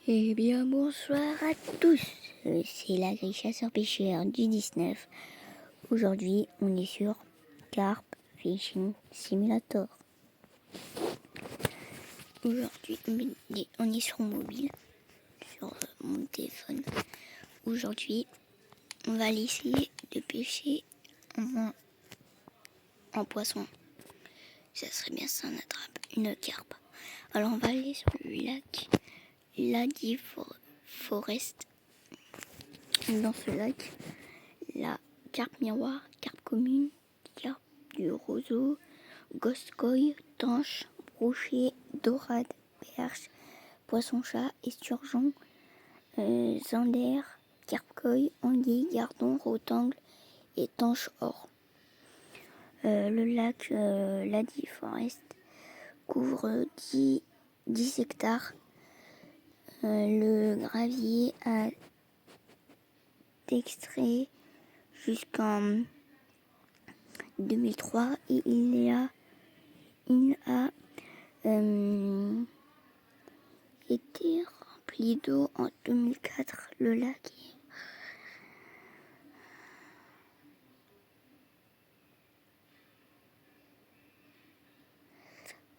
Eh bien, bonsoir à tous. C'est la grille chasseur-pêcheur du 19. Aujourd'hui, on est sur Carp Fishing Simulator. Aujourd'hui, on est sur mobile, sur mon téléphone. Aujourd'hui, on va aller essayer de pêcher en poisson. Ça serait bien si on attrape une carpe. Alors, on va aller sur le lac Lady Forest. Dans ce lac, la carpe miroir, carpe commune, carpe du roseau, goscoille, tanche, brochet, dorade, perche, poisson-chat, esturgeon, zander, carpe-coille, anguille, gardon, rotangle et tanche or. Le lac Lady Forest couvre 10 hectares. Le gravier a extrait jusqu'en 2003 et il a été rempli d'eau en 2004. Le lac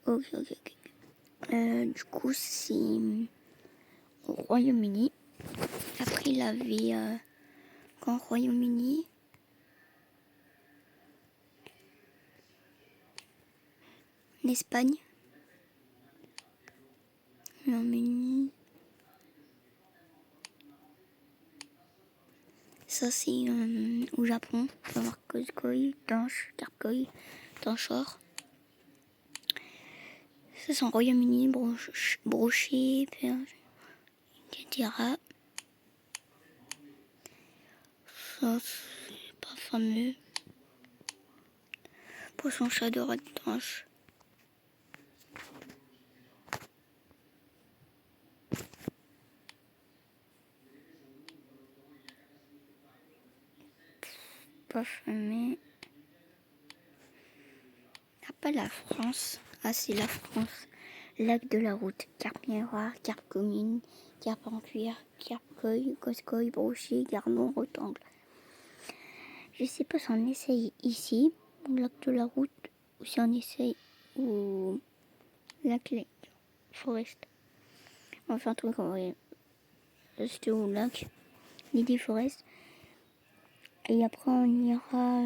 Ok. Du coup, c'est au Royaume-Uni. Après, il avait qu'en Royaume-Uni, en Espagne, Royaume-Uni. Ça, c'est au Japon. On va voir Koskoi, Tanche, Carpkoi, Tanchor. Ça, c'est en Royaume-Uni, brochet, perche, etc. Ça, c'est pas fameux. Poisson-chat, dorade, tanche. Pas fameux. Pas la France. Ah, c'est la France. Lac de la route. Carpe miroir, carpe commune, carpe en cuir, carpe-coille, goscoille, brochet, gardon, rotangle. Je sais pas si on essaye ici, au lac de la route, ou si on essaye au lac Forest. On va faire un truc, on va rester au lac Lady Forest. Et après, on ira.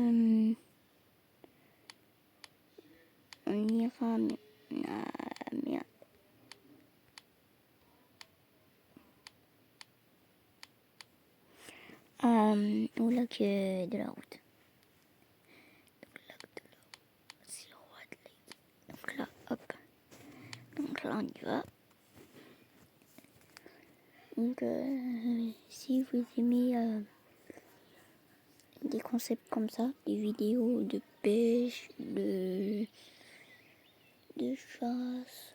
Au lac de la route. Donc, lac de la route, c'est le roi de Lake. Donc là, hop. Donc là, on y va. Donc, si vous aimez des concepts comme ça, des vidéos de pêche, de chasse,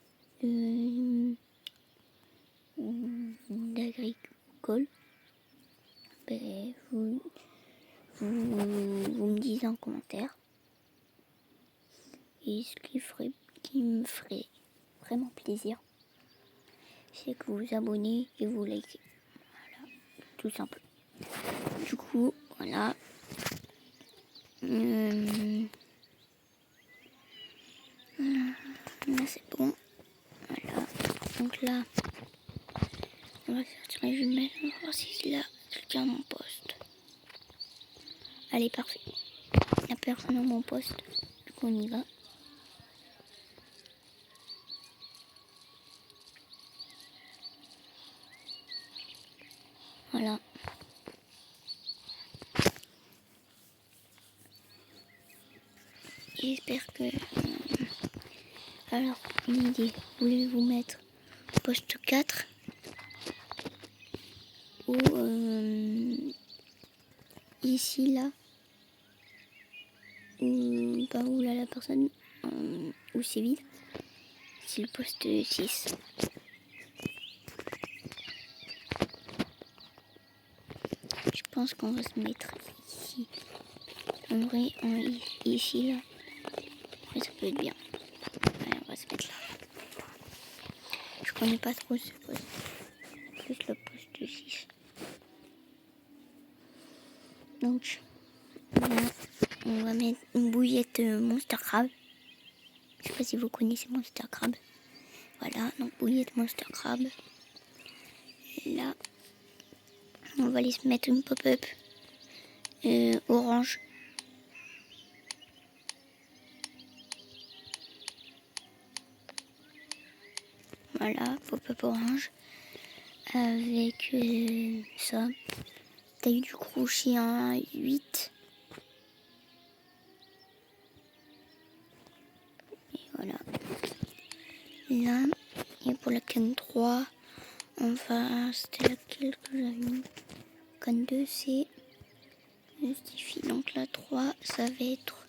d'agricole, ben, vous me dites en commentaire. Et ce qui me ferait vraiment plaisir, c'est que vous vous abonnez et vous likez. Voilà, tout simple. Du coup, voilà. Là, c'est bon. Voilà. Donc là, on va sortir les jumelles. On va voir si là, quelqu'un à mon poste. Allez, parfait. Il n'y a personne à mon poste. Du coup, on y va. Voilà. J'espère que... Alors, une idée. Voulez-vous mettre poste 4 ou ici, là, ou pas où là la personne, où c'est vide, c'est le poste 6. Je pense qu'on va se mettre ici. En vrai, ici, là, ouais, ça peut être bien. Ouais, on va se mettre là. Je connais pas trop ce poste. plus le poste du 6. Donc, voilà, on va mettre une bouillette Monster Crab. Je sais pas si vous connaissez Monster Crab. Voilà, donc bouillette Monster Crab. Et là, on va aller se mettre une pop-up orange. Voilà, pop-up orange. Avec ça. Taille du crochet en 8. Et voilà. Là, et pour la canne 3, on va... C'était laquelle que j'avais mis? Canne 2, c'est justifie. Donc la 3, ça va être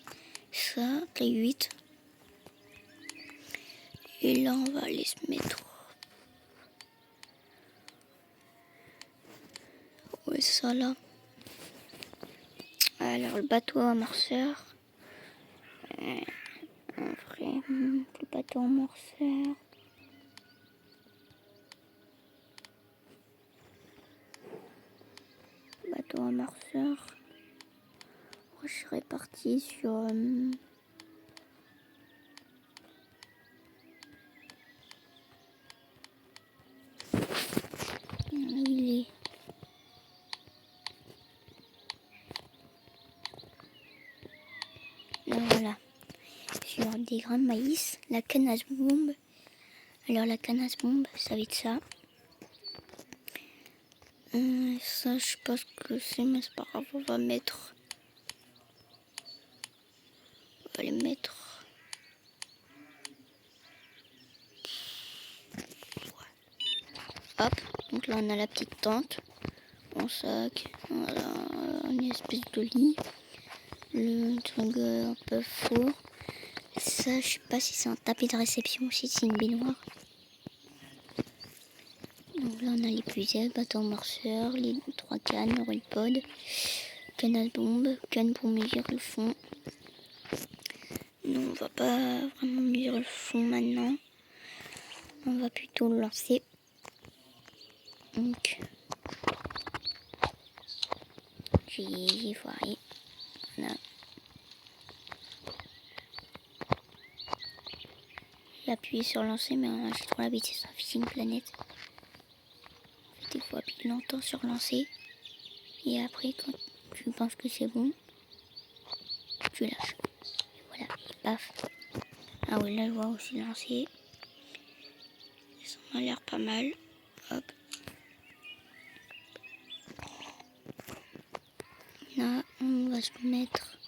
ça, taille 8. Et là, on va aller se mettre... Ouais, ça là. Alors, le bateau amorceur. En vrai, le bateau amorceur. Bateau amorceur. Je serais parti sur... il est... Là, voilà. Sur des grains de maïs. La canne à bombe. Alors, la canne à bombe, ça va être ça. Ça, je sais pas ce que c'est, mais c'est pas grave. On va mettre... On va les mettre... Hop. Donc là, on a la petite tente. Mon sac. Voilà. Une espèce de lit. Le truc un peu faux. Ça, je sais pas si c'est un tapis de réception ou si c'est une baignoire. Donc là, on a l'épuisé, bateau amorceur, les 3 cannes, le roll-pod, canne à bombe, canne pour mesurer le fond. Non, on va pas vraiment mesurer le fond maintenant. On va plutôt le lancer. Donc, j'y vois rien. Voilà. J'ai appuyé sur lancer, mais j'ai trop l'habitude sur Fishing Planet. Des fois, appuyer longtemps sur lancer. Et après, quand tu penses que c'est bon, tu lâches. Et voilà, et paf. Ah oui, là, je vois aussi lancer. Ça m'a l'air pas mal. Hop. Là, on va se mettre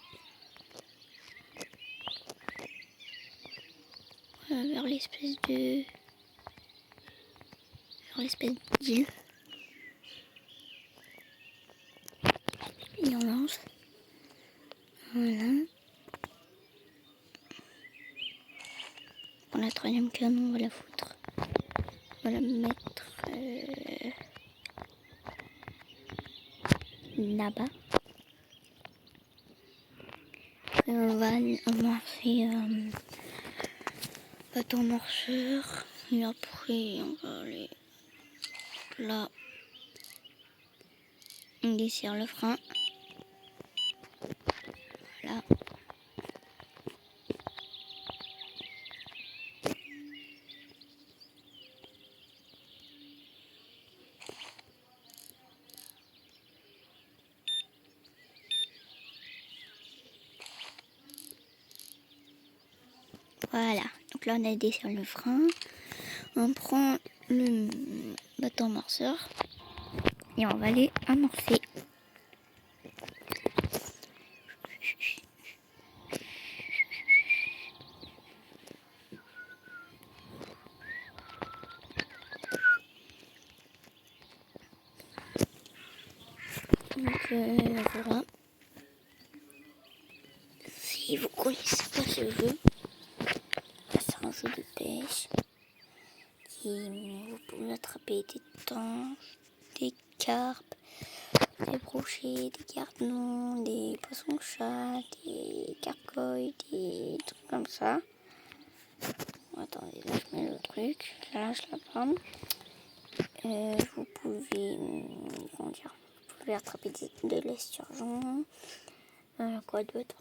vers l'espèce de... vers l'espèce d'île. Et on lance. Voilà. Pour la 3e canne, on va la foutre. On va la mettre là-bas. Et on va amorcer bateau amorceur. Et après, on va aller là. On desserre le frein. Voilà. Voilà. Donc là, on a desserré le frein. On prend le bateau amorceur et on va aller amorcer. Donc voilà. Si vous connaissez pas ce jeu, c'est un jeu de pêche. Vous pouvez attraper des thons, des carpes, des brochets, des gardons, des poissons-chats, des carcoïs, des trucs comme ça. Attendez, là je mets le truc, là je la prends. Vous pouvez, comment dire, vous pouvez attraper de l'esturgeon. Quoi d'autre?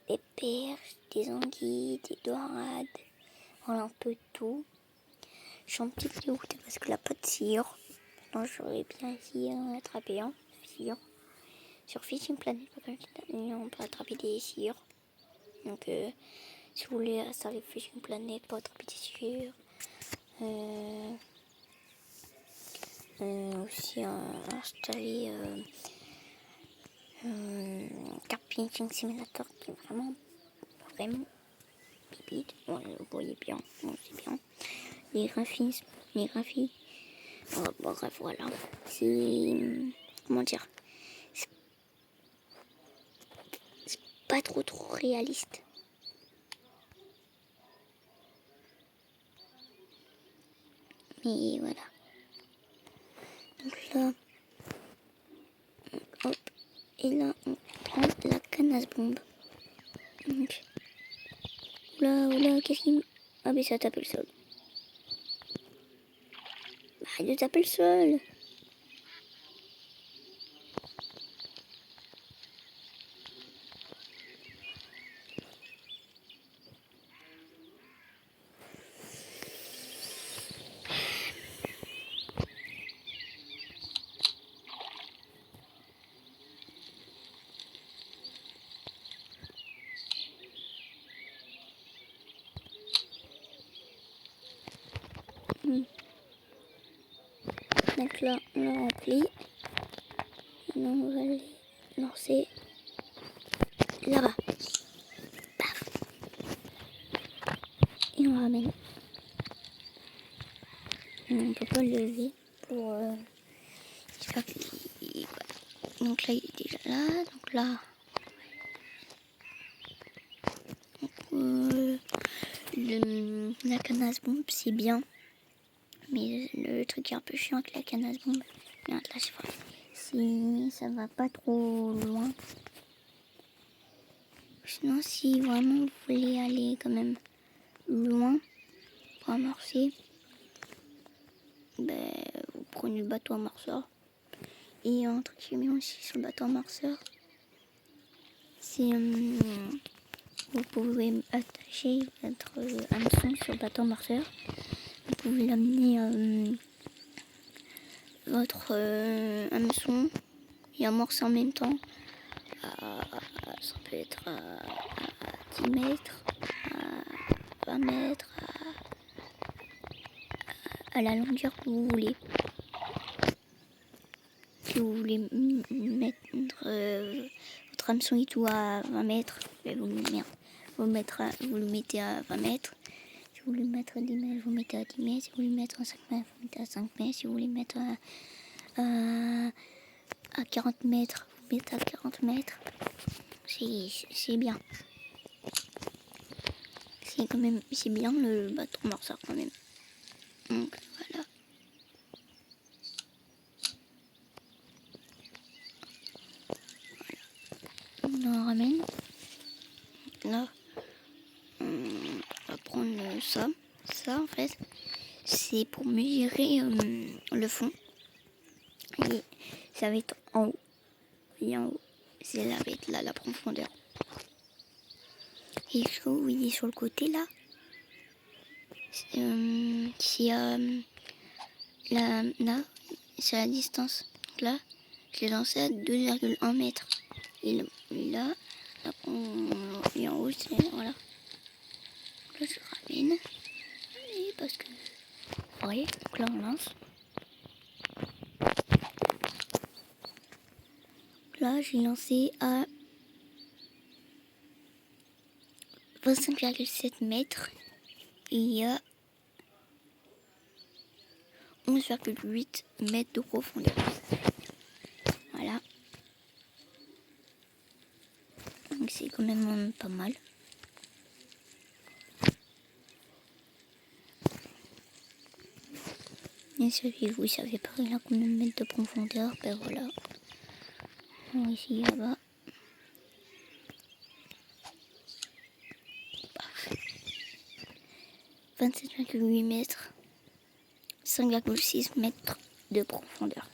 Des perches, des anguilles, des dorades. Voilà un peu tout. Je suis un petit peu dégoûtée parce que la pas de cire. Non, j'aurais bien essayé d'en attraper un, cire. Sur Fishing Planet, on peut attraper des cires. Donc, si vous voulez installer Fishing Planet pour attraper des cires. Aussi installer Carp Painting Simulator qui est vraiment pipite. Voilà, vous voyez bien, c'est bien. Les graphismes, bref, voilà. C'est, comment dire, c'est pas trop réaliste. Mais voilà. Donc là, hop, et là on prend la canasse bombe. Donc, oula, qu'est-ce qu'il... Ah mais ça tape le sol. Arrête de taper le sol. Donc là, on l'a rempli. Maintenant, on va les lancer là-bas. Paf. Et on ramène. On peut pas le lever pour... j'espère qu'il... Donc là, il est déjà là. Donc là... la canasse bombe, c'est bien. Mais le truc qui est un peu chiant avec la canasse bombe... Regarde, là, je sais pas. Si ça va pas trop loin. Sinon, si vraiment vous voulez aller quand même loin pour amorcer, ben, vous prenez le bateau amorceur. Et un truc qui est bien aussi sur le bateau amorceur, c'est vous pouvez attacher votre hameçon sur le bateau amorceur. Vous pouvez l'amener votre hameçon et amorcer en même temps. Ça peut être à 10 mètres, à 20 mètres, à la longueur que vous voulez. Si vous voulez mettre votre hameçon et tout à 20 mètres, vous le mettez à 20 mètres. Si vous voulez mettre à 10 mètres, vous mettez à 10 mètres. Si vous voulez mettre à 5 mètres, vous mettez à 5 mètres. Si vous voulez mettre à 40 mètres, vous mettez à 40 mètres. C'est bien. C'est bien le bateau amorceur quand même. Donc voilà. On en ramène. Là, on va prendre ça. Ça en fait, c'est pour mesurer le fond. Et ça va être en haut. Et en haut, c'est là, va être là la profondeur. Et ce que vous voyez sur le côté là, c'est là, c'est la distance. Donc là, je l'ai lancé à 2,1 mètres. Et là, et en haut, c'est voilà. Là, je ramène. Et parce que, vous voyez, donc là, on lance. Là, j'ai lancé à 25,7 mètres. Et il y a 11,8 mètres de profondeur. Voilà. Donc c'est quand même pas mal. Et si vous savez pas là combien de mètres de profondeur, ben voilà. On va essayer là-bas. 27,8 mètres, 5,6 mètres de profondeur.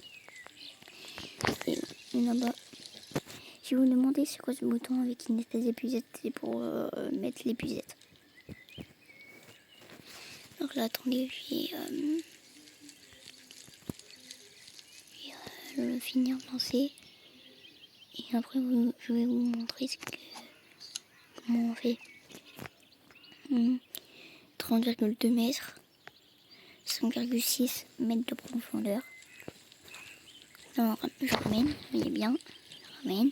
Et là-bas, si vous vous demandez c'est quoi ce bouton avec une espèce d'épuisette, c'est pour mettre l'épuisette. Donc là, attendez, je vais finir de lancer. Et après, je vais vous montrer comment on fait. 30,2 mètres, 5,6 mètres de profondeur. Alors, je ramène, voyez bien, je ramène.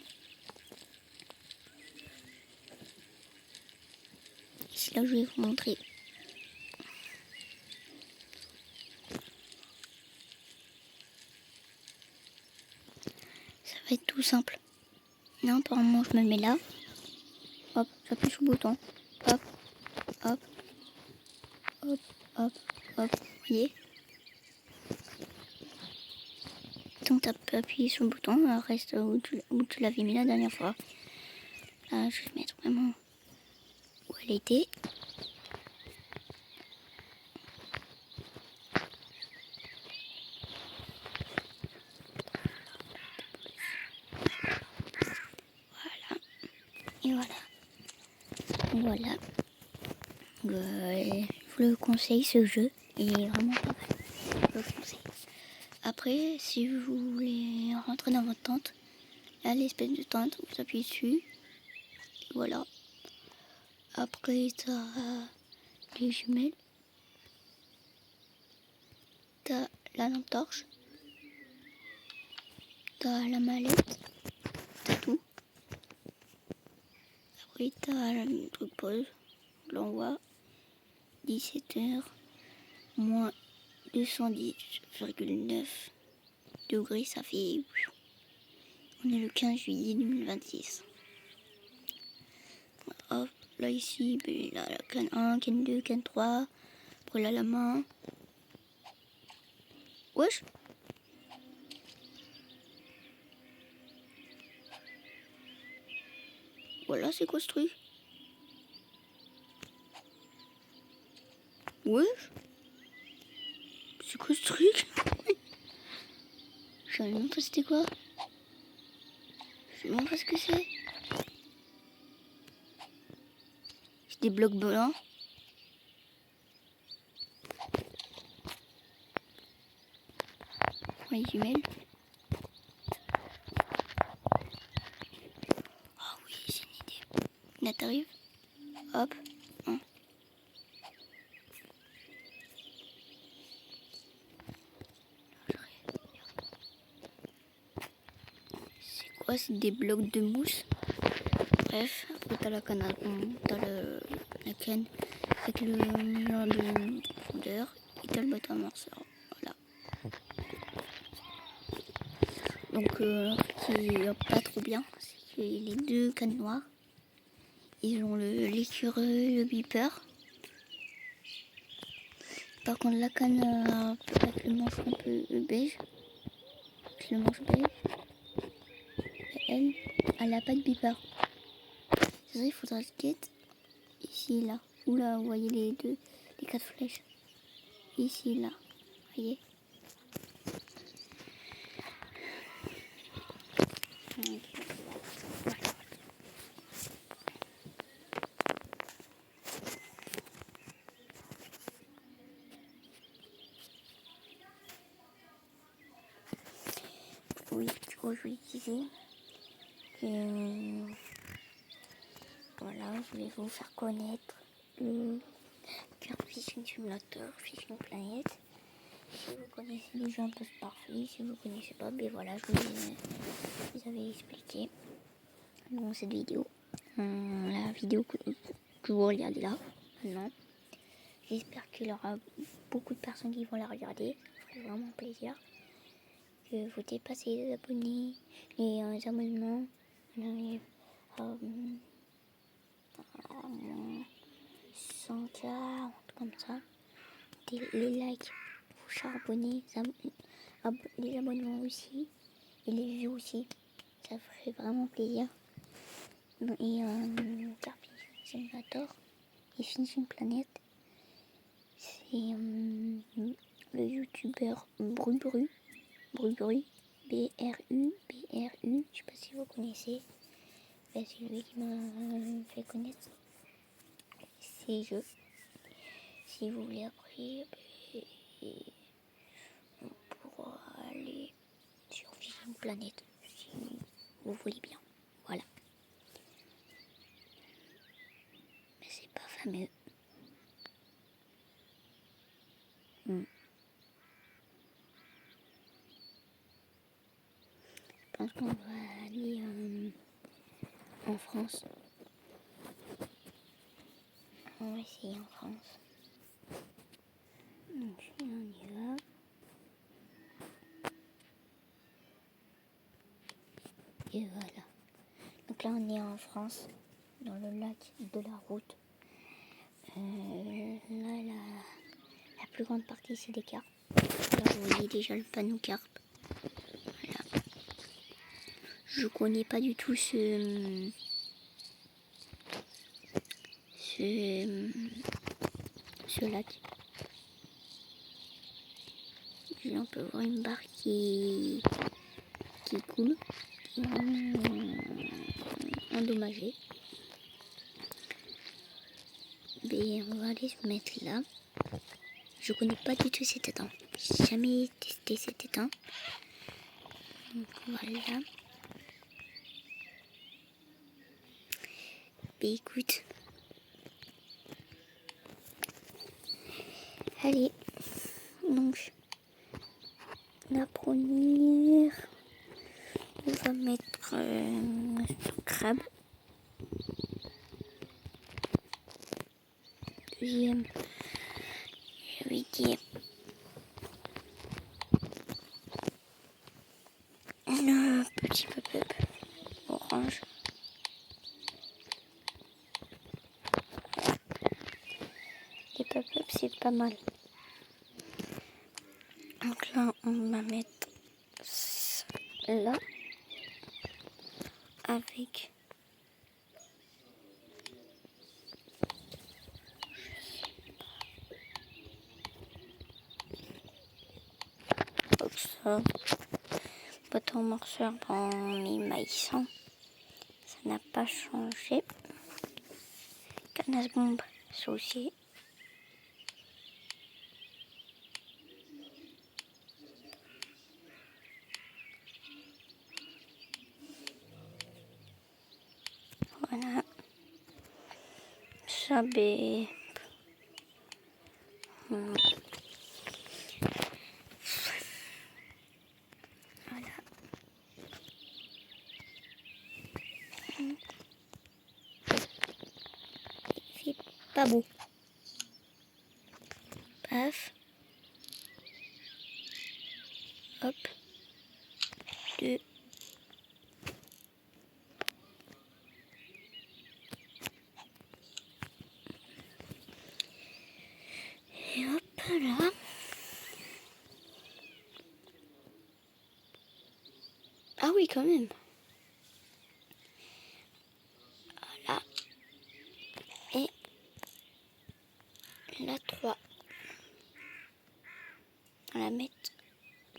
Ici, là, je vais vous montrer. Ça va être tout simple. Là, apparemment, je me mets là. Hop, j'appuie sur le bouton. Hop, hop, hop, hop, hop. Vous voyez? Donc, tu peux appuyer sur le bouton. Elle reste où tu l'avais mis la dernière fois. Là, je vais mettre vraiment où elle était. Voilà. Et voilà. Voilà. Je vous le conseille, ce jeu. Il est vraiment pas mal. Je le conseille. Après, si vous voulez rentrer dans votre tente, là, l'espèce de tente, vous appuyez dessus. Voilà. Après, t'as les jumelles. T'as la lampe torche. T'as la mallette. T'as tout. Après, t'as le truc pause. L'envoi. 17h. Moins 210,9 degrés. Ça fait... On est le 15 juillet 2026. Hop, là ici, ben, là, la canne 1, canne 2, canne 3. Après là, la main. Wesh. Voilà, c'est quoi ce truc? Wesh. C'est quoi ce truc? Je savais même pas c'était quoi. Je sais même pas ce que c'est. C'est des blocs blancs. Les jumelles. Ah oui, c'est une idée. Là, t'arrives. Hop. Hein. C'est quoi? C'est des blocs de mousse. Bref, après t'as la canne à t'as la canne avec le mur de profondeur et t'as le bateau amorceur. Voilà. Donc, qui est pas trop bien, c'est que les deux cannes noires, ils ont l'écureuil, le beeper. Par contre, la canne avec le manche un peu beige, le manche beige, elle a pas de beeper. C'est vrai, il faudra se guette ici, là. Ou là, vous voyez les 4 flèches. Ici, là. Vous voyez? Okay. Oui, du coup, je vous disais que voilà, je vais vous faire connaître le Card Fishing Simulator, Fishing Planet. Si vous connaissez déjà un peu ce parfait, si vous ne connaissez pas, ben voilà, je vous avais expliqué dans cette vidéo. La vidéo que vous regardez là, maintenant. J'espère qu'il y aura beaucoup de personnes qui vont la regarder. Ça ferait vraiment plaisir. Que vous dépassez les abonnés, les abonnements, les 100K, un truc comme ça. Les likes, vous charbonnez, les abonnements aussi, et les vues aussi. Ça ferait vraiment plaisir. Et Carpi Simulator et Fishing Planet. c'est le youtubeur Brubru, Brubru, BRU, BRU, je sais pas si vous connaissez. C'est lui qui m'a fait connaître ces jeux. Si vous voulez après, on pourra aller sur Vision Planète, si vous voulez bien. Voilà. Mais c'est pas fameux. Je pense qu'on va aller en France. On va essayer en France. Donc on y va. Et voilà. Donc là on est en France, dans le lac de la Route. Là la plus grande partie c'est des carpes. Là vous voyez déjà le panneau carpe. Voilà. Je connais pas du tout ce lac. Là, on peut voir une barque qui coule, qui est endommagée. Et on va aller se mettre là. Je connais pas du tout cet étang. J'ai jamais testé cet étang. Donc voilà. Mais écoute. Allez. Donc la première, on va mettre notre crabe. Deuxième, je vais dire un petit pop-up orange. Les pop-up c'est pas mal. Donc là on va mettre ça là avec ça. Bâton morceur dans mes maïsons, ça n'a pas changé. Canas bombe, ça aussi. Voilà. Ça, ben. Voilà. C'est pas beau. Paf. Hop. 2. Et hop là. Ah oui, quand même. Voilà. Et la 3. On va la mettre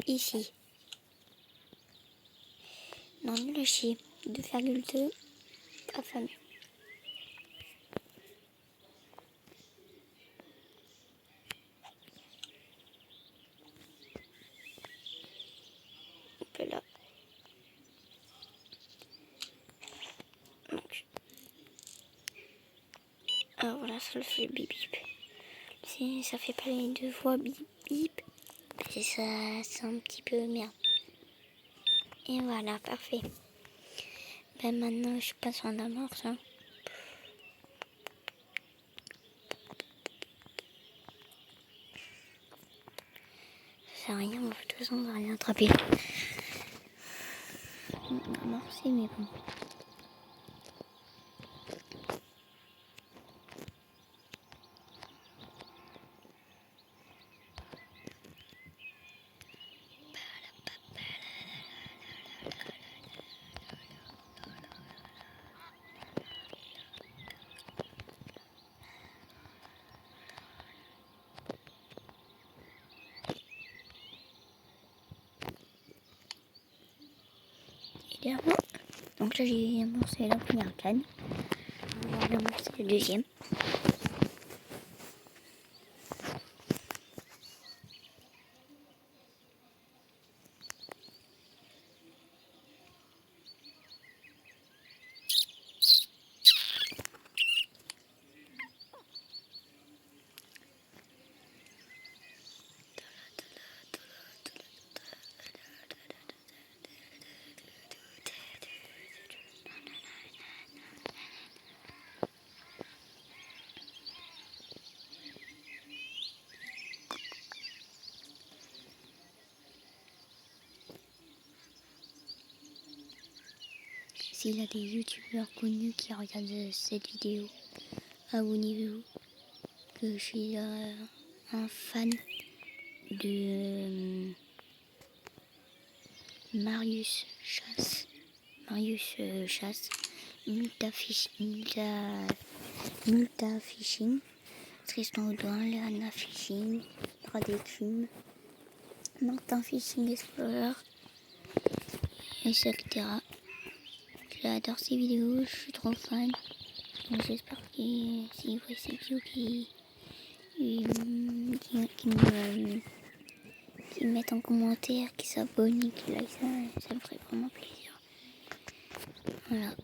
ici. Non, nul à chier. 2,2. Pas fameux. Hop là. Donc. Ah voilà, ça le fait bip bip. Si ça fait pas les 2 fois bip bip, c'est ça, c'est un petit peu merde. Et voilà, parfait. Ben maintenant je passe en amorce. Hein. Ça sert à rien, de toute façon on va rien attraper. On va amorcer mais bon. clairement. Donc là, j'ai amorcé la première canne. On va amorcer le deuxième. S'il y a des youtubeurs connus qui regardent cette vidéo, abonnez-vous. Que je suis un fan de Marius Chasse. Multa Fishing, Tristan Audouin, Léana Fishing, Radécume, Martin Fishing Explorer, etc. J'adore ces vidéos, je suis trop fan. Donc j'espère que si vous voyez ces vidéos qui me mettent en commentaire, qui s'abonnent et qui like ça me ferait vraiment plaisir. Voilà.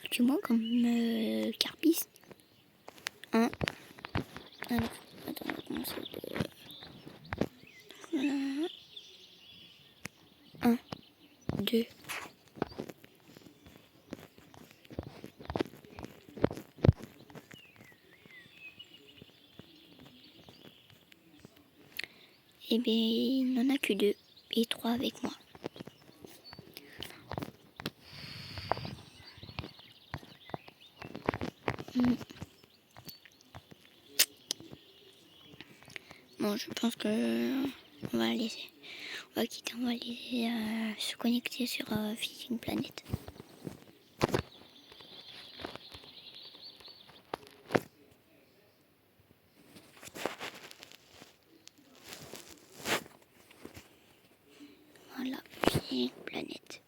Actuellement comme carpiste. Alors, attends, on va commencer de... 1, 2. Et bien, il n'en a que 2 et 3 avec moi. Bon, je pense que on va laisser. On va quitter, on va laisser se connecter sur Fishing Planet. Voilà, Fishing Planet.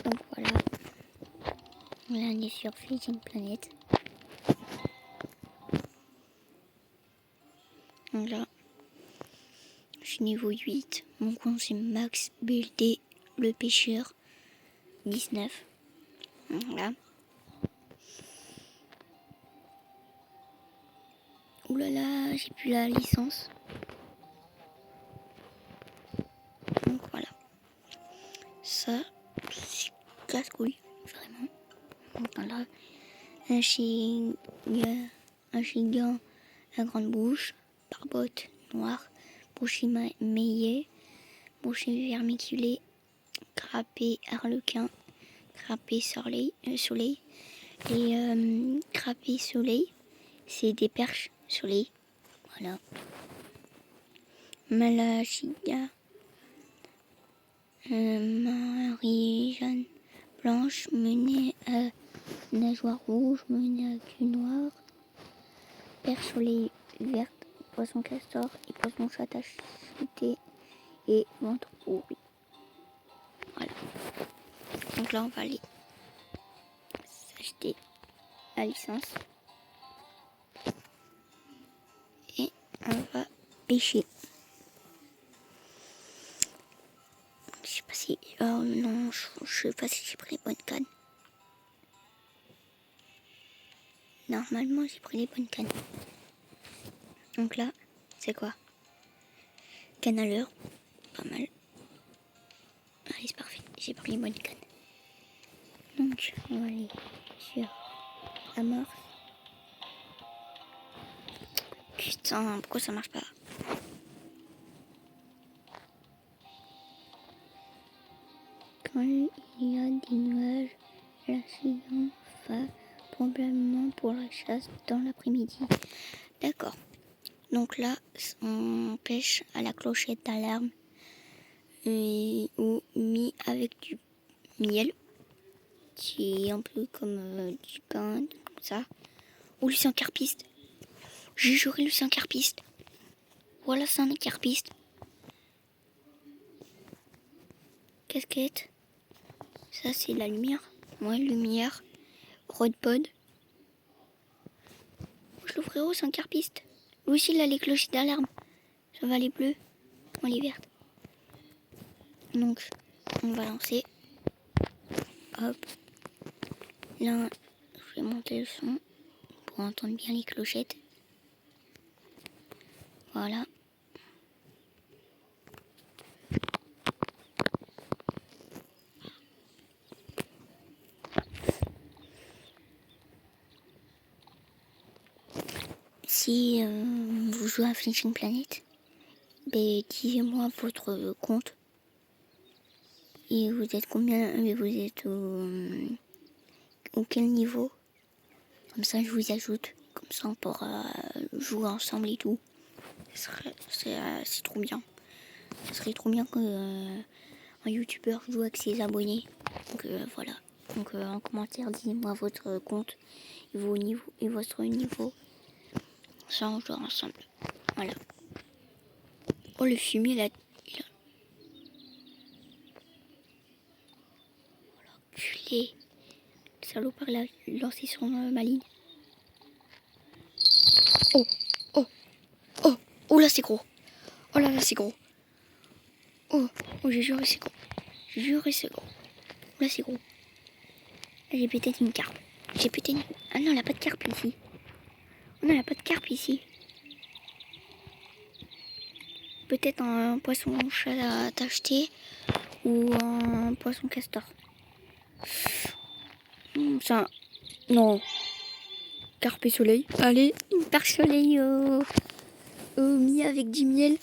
Donc voilà, là on est sur Fishing Planet. Donc là, je suis niveau 8. Mon compte c'est Max BLD le pêcheur 19. Voilà. Ouh là là, j'ai plus la licence. Donc voilà. Ça, c'est casse-couille, vraiment. Donc voilà. Un chignon à grande bouche, barbotte noire, brochet maillet, brochet vermiculé, crapé harlequin, crapé soleil. Et crapé soleil, c'est des perches soleil. Voilà. Malachiga, Marie-Jeanne blanche, menée à nageoire rouge, menée à queue noire, perche soleil verte, poisson castor et poisson chat tacheté et ventre pourri. Voilà. Donc là, on va aller s'acheter la licence et on va pêcher. Je sais pas si... non, je sais pas si j'ai pris les bonnes cannes. Normalement, j'ai pris les bonnes cannes. Donc là, c'est quoi? Canne à l'heure. Pas mal. Allez, c'est parfait. J'ai pris les bonnes cannes. Donc, on va aller sur amorce. Putain, pourquoi ça marche pas? Quand il y a des nuages, l'accident va probablement pour la chasse dans l'après-midi. D'accord. Donc là, on pêche à la clochette d'alarme ou mis avec du miel, qui est un peu comme du pain, comme ça. Ou Lucien Carpiste. J'ai juré Lucien Carpiste. Voilà, c'est un carpiste. Casquette. Ça, c'est la lumière. Ouais, lumière. Rodpod. Le frérot, c'est un carpiste. Lui aussi, il a les clochettes d'alarme. Ça va les bleus. Moi, les vertes. Donc, on va lancer. Hop. Là, je vais monter le son pour entendre bien les clochettes. Voilà. Si vous jouez à Fishing Planet, ben, dites-moi votre compte. Et vous êtes combien? Vous êtes au quel niveau? Comme ça, je vous ajoute. Comme ça, on pourra jouer ensemble et tout. C'est trop bien. Ça serait trop bien qu'un youtubeur joue avec ses abonnés. Donc voilà. Donc en commentaire, dites-moi votre compte et vos niveaux et votre niveau. Ça, on joue ensemble. Voilà. Oh, le fumier, là. Culé. Le salopard, il a lancé sur ma ligne. Oh, oh, oh, oh là, c'est gros. Oh là, là, c'est gros. Oh, oh, j'ai juré, c'est gros. J'ai juré, c'est gros. Là, c'est gros. Là, j'ai peut-être une carpe. J'ai peut-être une... Ah non, elle a pas de carpe ici. Oh non, elle a pas de carpe ici. Peut-être un poisson chat à t'acheter ou un poisson castor. Ça, non. Carpe et soleil. Allez, une perche soleil mis avec du miel.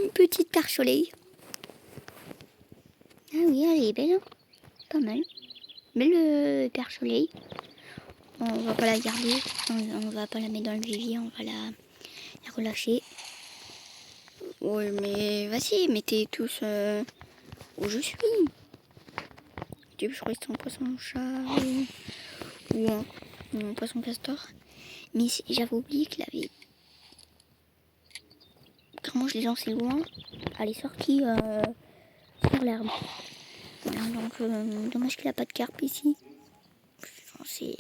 Une petite perche soleil. Ah oui, elle est belle. Hein, pas mal. Belle perche soleil. On va pas la garder. On va pas la mettre dans le vivier. On va la relâcher. Ouais, mais vas-y, mettez tous où je suis. Tu veux que je reste en poisson chat ou en poisson castor. Mais j'avais oublié qu'il avait... Comment je l'ai lancé loin. Elle est sortie sur l'herbe. Voilà, donc dommage qu'il a pas de carpe ici. Enfin, c'est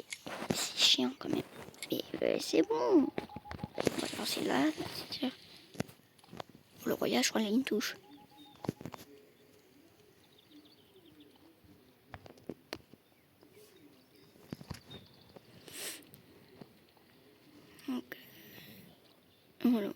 chiant quand même. Mais c'est bon. On va lancer là, c'est sûr. Le royal, je crois, il a une touche. Donc, voilà.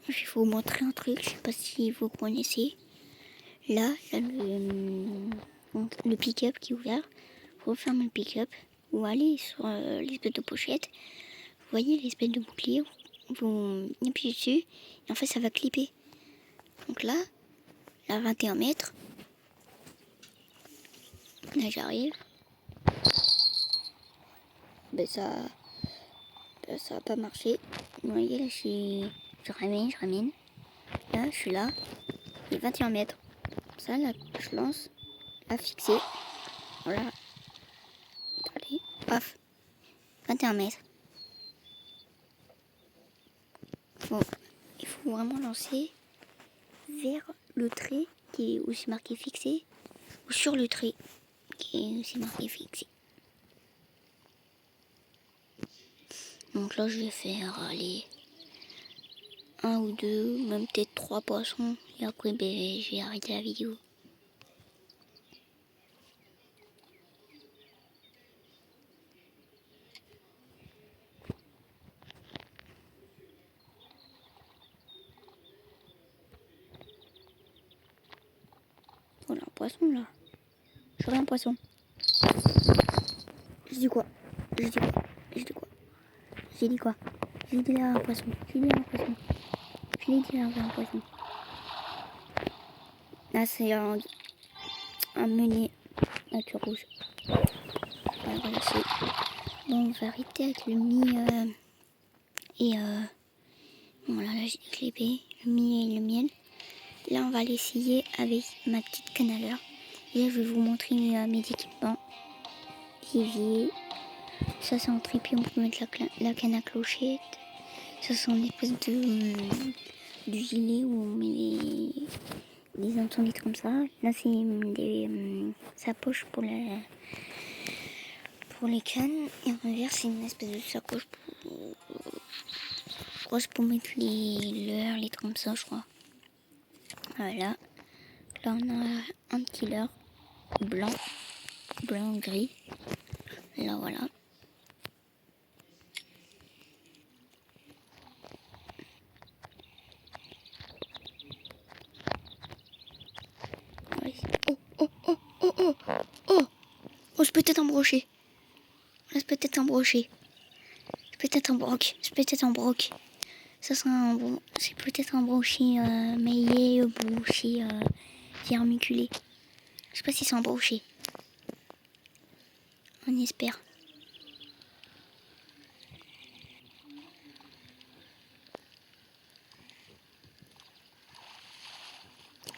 Je vais vous montrer un truc, je sais pas si vous connaissez. Là, le pick-up qui est ouvert. Vous fermez le pick-up, vous allez sur l'espèce de pochette. Vous voyez l'espèce de bouclier, vous appuyez dessus et en fait ça va clipper. Donc là 21 mètres. Là j'arrive. Ça a pas marché. Vous voyez là je ramène. Là je suis là. Il est 21 mètres. Ça là je lance. Là fixé. Voilà. Allez, paf. 21 mètres. Il faut vraiment lancer vers le trait qui est aussi marqué fixé ou sur le trait qui est aussi marqué fixé. Donc là je vais faire aller un ou deux, même peut-être 3 poissons et après je vais arrêter la vidéo. Voilà un poisson là. J'aurai un poisson. Je dis quoi? J'ai dit là un poisson. Là c'est un meunier nature rouge. Voilà, bon, on va arrêter avec le mi et voilà, là j'ai déclippé le mi et le miel. Là on va l'essayer avec ma petite canne à l'heure. Et là je vais vous montrer mes équipements. Évier. Ça c'est en trépied, on peut mettre la canne à clochette. Ça c'est une espèce de gilet où on met des incendies comme ça. Là c'est sa poche pour les cannes. Et en revers c'est une espèce de sacoche pour mettre les leurres, les trucs comme ça je crois. Voilà. Là on a un petit leurre blanc, gris. Là voilà. Oh, je peux peut-être embrocher. Là, c'est peut-être embroché. C'est peut-être un broc. Ça sera c'est peut-être un brochet maillé, brochet vermiculé. Je sais pas si c'est un brochet. On espère.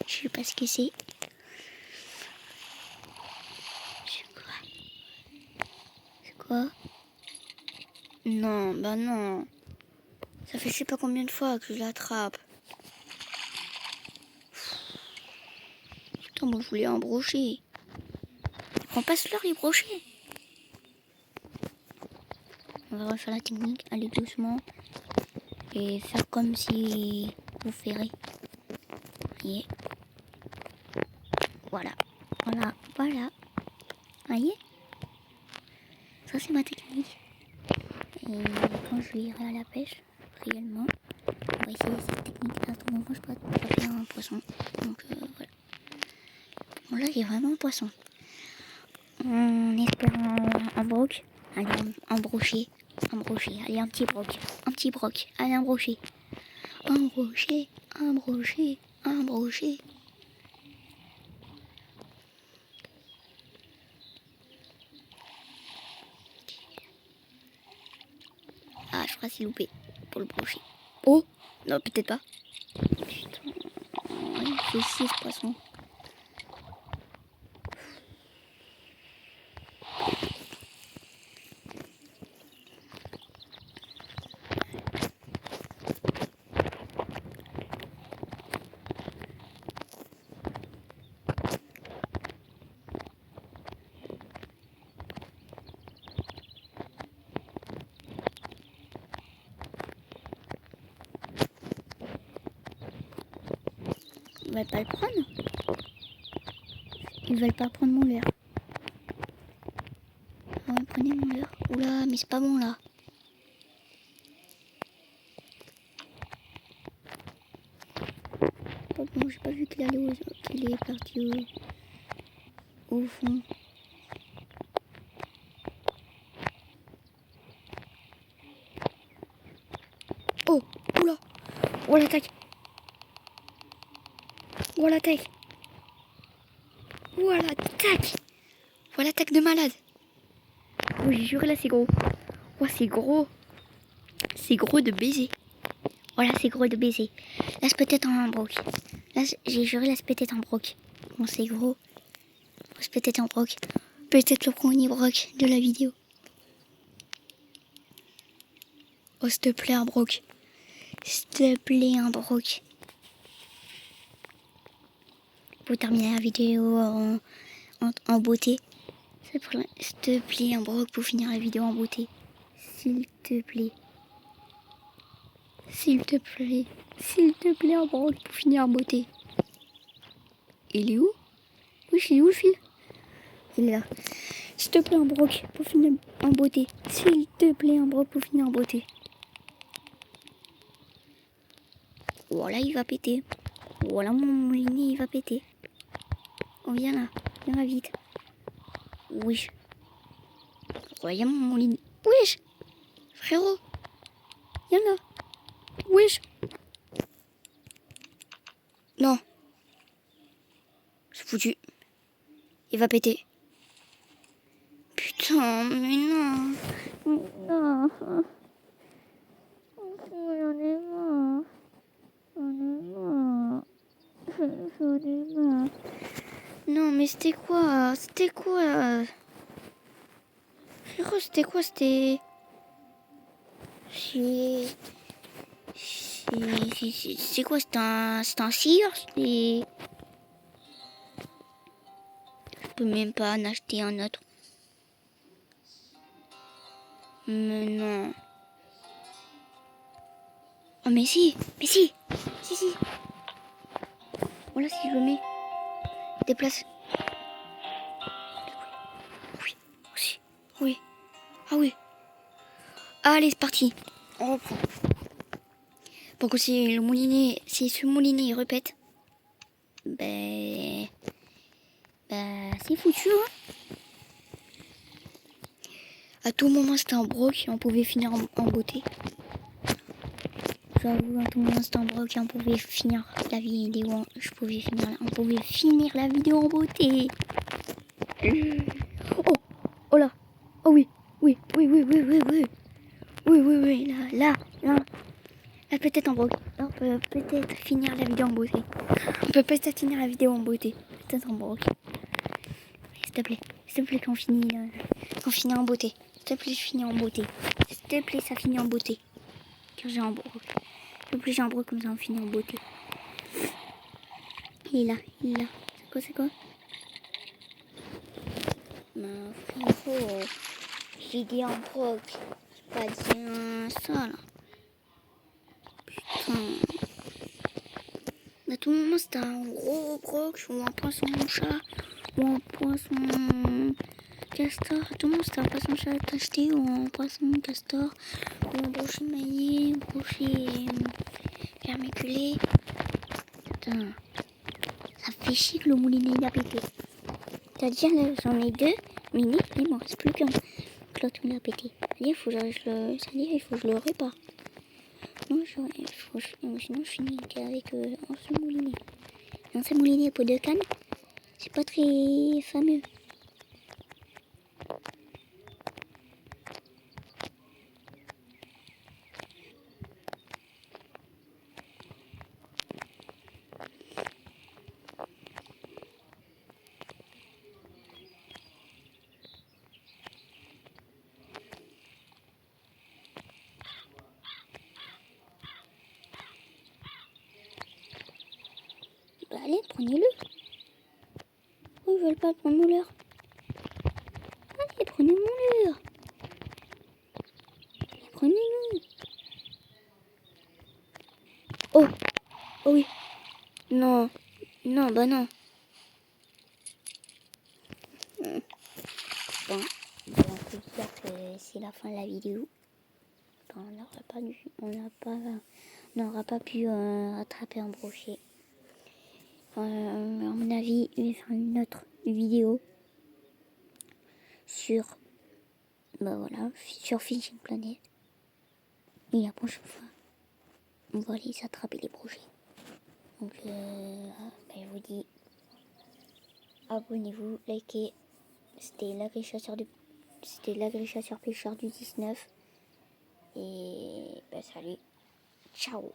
Je sais pas ce que c'est. C'est quoi? Non, bah non. Ça fait je sais pas combien de fois que je l'attrape. Putain, moi je voulais un brochet. On passe l'heure les brochets. On va refaire la technique, aller doucement. Et faire comme si vous ferez. Voyez. Voilà. Voyez. Ça c'est ma technique. Et quand je irai à la pêche, réellement, on va essayer cette technique. À ce moment, je peux attraper un poisson. Donc voilà. Bon là, j'ai vraiment un poisson. On espère un broc. Allez, un brochet. Allez, un petit broc. Allez, un brochet. Un brochet. Ah, je crois que c'est loupé pour le brochet. Oh, non, peut-être pas. Putain, il fait chier ce poisson. Ils veulent pas le prendre. Ils veulent pas prendre mon leurre. Ah ouais, prenez mon leurre. Oula, mais c'est pas bon là. Pas bon, j'ai pas vu qu'il est parti au fond. Oh, oula, oh l'attaque. Oh l'attaque. Oh l'attaque. Oh l'attaque de malade. Oh j'ai juré là c'est gros. Oh c'est gros. C'est gros de baiser. Voilà c'est gros de baiser. Là c'est peut-être en broc. Là j'ai juré là c'est peut-être en broc. Bon c'est gros. C'est peut-être en broc. Peut-être le premier broc de la vidéo. Oh s'il te plaît un broc. S'il te plaît un broc. Pour terminer la vidéo en beauté. S'il te plaît un broc pour finir la vidéo en beauté. S'il te plaît. S'il te plaît. S'il te plaît un broc pour finir en beauté. Il est où? Oui, il est où le fil? Il est là. S'il te plaît un broc pour finir en beauté. S'il te plaît un broc pour finir en beauté. Voilà, il va péter. Voilà, mon moulinet, il va péter. Oh, viens là vite. Wesh. Regarde mon moulinet. Wesh. Frérot. Viens là. Wesh. Non. C'est foutu. Il va péter. Putain, mais non. Non. J'en ai marre. J'en ai marre. Non, mais c'était quoi? C'était quoi? Frérot, c'était quoi? C'était... C'est quoi? C'est un cire? Je peux même pas en acheter un autre. Mais non. Oh mais si. Si. Voilà si je le mets. Déplace. Oui. Aussi. Oui. Ah oui. Allez, c'est parti. On reprend. Pour que si ce moulinet il répète, c'est foutu, hein. À tout moment c'était un broc et on pouvait finir en beauté. J'avoue, à tout moment c'était un broc et on pouvait finir la vidéo. On pouvait finir la vidéo en beauté. Oh là. Oh oui. Oui, là. Là peut-être en broc. On peut peut-être finir la vidéo en beauté. Peut-être en broc. S'il te plaît qu'on finit en beauté. S'il te plaît, je finis en beauté. S'il te plaît, ça finit en beauté. Car j'ai un broc. S'il te plaît, j'ai un broc comme ça, on finit en beauté. Il est là. C'est quoi? Mais frérot, j'ai dit un broc. J'ai pas dit ça, là. Putain. À tout moment, c'était un gros broc ou un poisson chat ou un poisson castor. À tout moment, c'était un poisson chat acheté ou un poisson castor ou un brochet maillé, un brochet vermiculé. Putain, ça fait chier que le moulinet il a pété. C'est-à-dire là, j'en ai deux, mais il m'en reste plus qu'un. Que l'autre il a pété. C'est-à-dire il faut que je le répare. Non, sinon je finis avec un seul moulinet. Un seul moulinet pour deux cannes, c'est pas très fameux. Bah allez, prenez-le. Pourquoi ils veulent pas prendre mon leurre? Allez, prenez mon leurre. Prenez-le. Oh oui. Non, bah non. Bon, on peut dire que c'est la fin de la vidéo. On n'aura pas pu attraper un brochet. À mon avis, je vais faire une autre vidéo sur Fishing Planet. Et la prochaine fois, on va aller attraper les brochets. Donc, je vous dis, abonnez-vous, likez. C'était l'agrichasseur pêcheur du 19. Et salut, ciao.